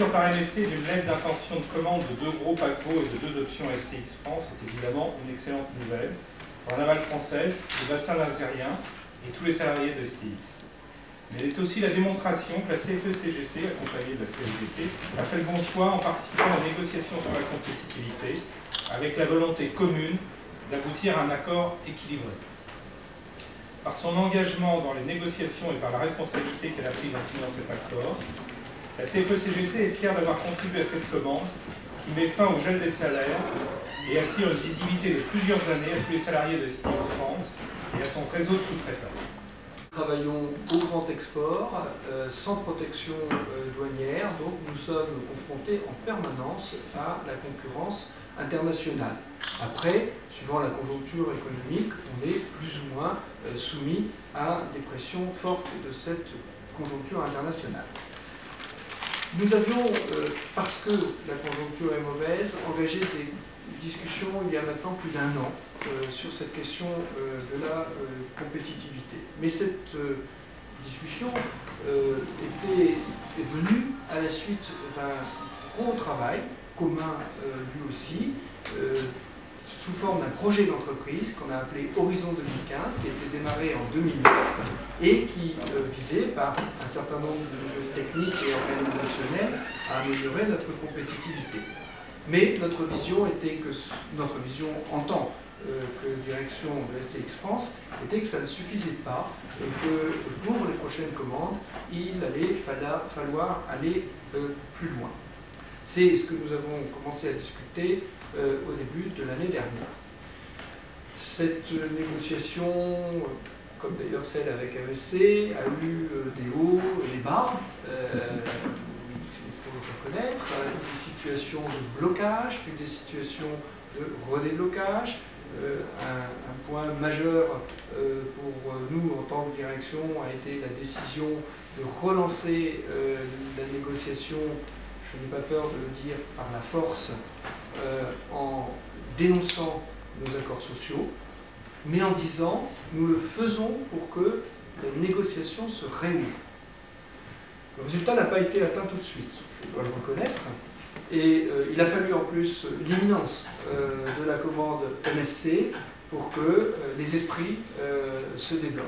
signature par MSC d'une lettre d'intention de commande de 2 gros paquebots et de 2 options STX France est évidemment une excellente nouvelle pour la navale française, le bassin algérien et tous les salariés de STX. Mais elle est aussi la démonstration que la CFE-CGC, accompagnée de la CFDT, a fait le bon choix en participant à la négociation sur la compétitivité avec la volonté commune d'aboutir à un accord équilibré. Par son engagement dans les négociations et par la responsabilité qu'elle a prise en signant cet accord, la CFE-CGC est fière d'avoir contribué à cette commande qui met fin au gel des salaires et assure une visibilité de plusieurs années à tous les salariés de STX France et à son réseau de sous-traitants. Nous travaillons au grand export, sans protection douanière, donc nous sommes confrontés en permanence à la concurrence internationale. Après, suivant la conjoncture économique, on est plus ou moins soumis à des pressions fortes de cette conjoncture internationale. Nous avions, parce que la conjoncture est mauvaise, engagé des discussions il y a maintenant plus d'1 an sur cette question de la compétitivité. Mais cette discussion est venue à la suite d'un gros travail commun lui aussi, sous forme d'un projet d'entreprise qu'on a appelé Horizon 2015, qui a été démarré en 2009 et qui visait, par un certain nombre de mesures techniques et organisationnelles, à améliorer notre compétitivité. Mais notre vision était que, notre vision en tant que direction de STX France, était que ça ne suffisait pas et que pour les prochaines commandes, il allait falloir aller plus loin. C'est ce que nous avons commencé à discuter au début de l'année dernière. Cette négociation, comme d'ailleurs celle avec MSC, a eu des hauts et des bas, il faut le reconnaître, des situations de blocage, puis des situations de redéblocage. Un point majeur pour nous en tant que direction a été la décision de relancer la négociation, je n'ai pas peur de le dire, par la force, en dénonçant nos accords sociaux, mais en disant nous le faisons pour que la négociation se réouvre. Le résultat n'a pas été atteint tout de suite, je dois le reconnaître, et il a fallu en plus l'imminence de la commande MSC pour que les esprits se débloquent.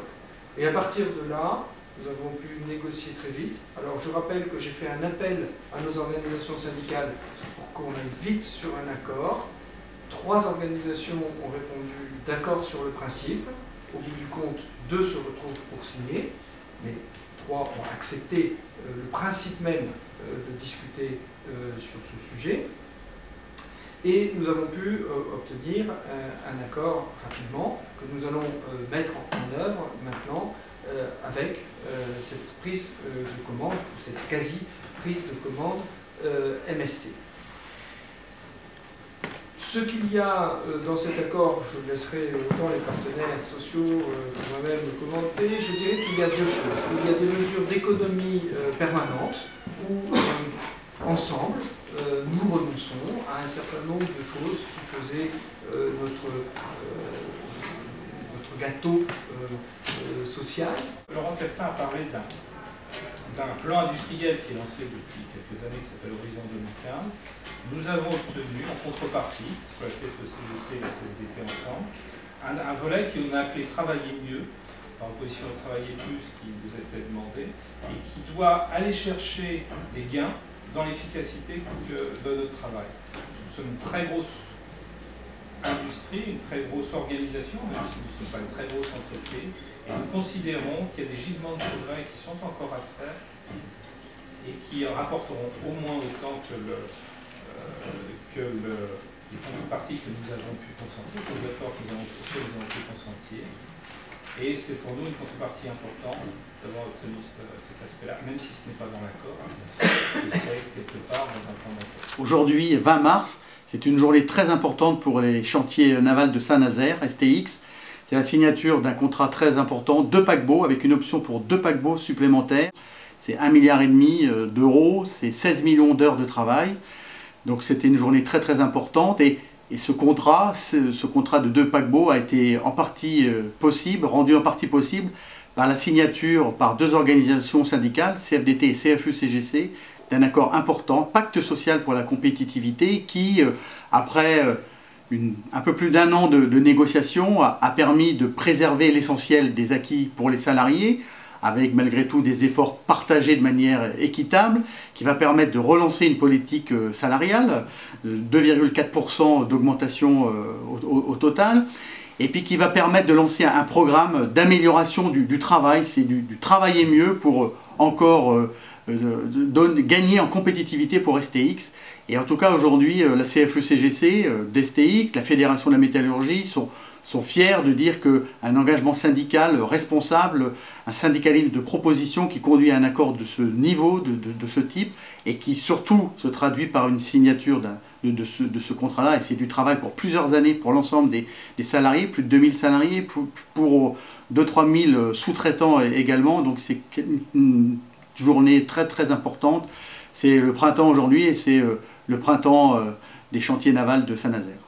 Et à partir de là, nous avons pu négocier très vite. Alors je rappelle que j'ai fait un appel à nos organisations syndicales pour qu'on aille vite sur un accord. 3 organisations ont répondu d'accord sur le principe. Au bout du compte, 2 se retrouvent pour signer, mais 3 ont accepté le principe même de discuter sur ce sujet. Et nous avons pu obtenir un accord rapidement que nous allons mettre en œuvre maintenant avec cette prise de commande, ou cette quasi-prise de commande MSC. Ce qu'il y a dans cet accord, je laisserai autant les partenaires sociaux que moi-même commenter, je dirais qu'il y a 2 choses. Il y a des mesures d'économie permanente où, ensemble, nous renonçons à un certain nombre de choses qui faisaient notre gâteau social. Laurent Castin a parlé d'un plan industriel qui est lancé depuis quelques années, qui s'appelle Horizon 2015. Nous avons obtenu, en contrepartie, soit la CFE-CGC et la CFDT ensemble, un volet qu'on a appelé Travailler mieux, en opposition à Travailler plus, qui vous a été demandé, et qui doit aller chercher des gains dans l'efficacité de notre travail. Nous sommes une très grosse industrie, une très grosse organisation, même si nous ne sommes pas une très grosse entreprise, et nous considérons qu'il y a des gisements de progrès qui sont encore à faire et qui rapporteront au moins autant que les contreparties que nous avons pu consentir, que les accords que nous avons pu consentir. Et c'est pour nous une contrepartie importante d'avoir obtenu cet aspect-là, même si ce n'est pas dans l'accord, c'est quelque part dans un plan d'accord. Aujourd'hui, 20 mars, c'est une journée très importante pour les chantiers navals de Saint-Nazaire, STX. C'est la signature d'un contrat très important, 2 paquebots, avec une option pour 2 paquebots supplémentaires. C'est 1,5 milliard d'euros, c'est 16 millions d'heures de travail. Donc c'était une journée très très importante. Et ce contrat de 2 paquebots a été en partie rendu en partie possible par la signature par 2 organisations syndicales, CFDT et CFE-CGC, d'un accord important, pacte social pour la compétitivité, qui, après un peu plus d'un an de négociations, a permis de préserver l'essentiel des acquis pour les salariés, avec malgré tout des efforts partagés de manière équitable, qui va permettre de relancer une politique salariale, 2,4% d'augmentation au total, et puis qui va permettre de lancer un programme d'amélioration du travail, c'est du travailler mieux pour encore gagner en compétitivité pour STX. Et en tout cas aujourd'hui, la CFE-CGC d'STX, la Fédération de la métallurgie sont fiers de dire qu'un engagement syndical responsable, un syndicalisme de proposition qui conduit à un accord de ce niveau, de ce type, et qui surtout se traduit par une signature de ce contrat-là, et c'est du travail pour plusieurs années pour l'ensemble des salariés, plus de 2000 salariés, pour 2-3 000 sous-traitants également, donc c'est une journée très très importante. C'est le printemps aujourd'hui et c'est le printemps des chantiers navals de Saint-Nazaire.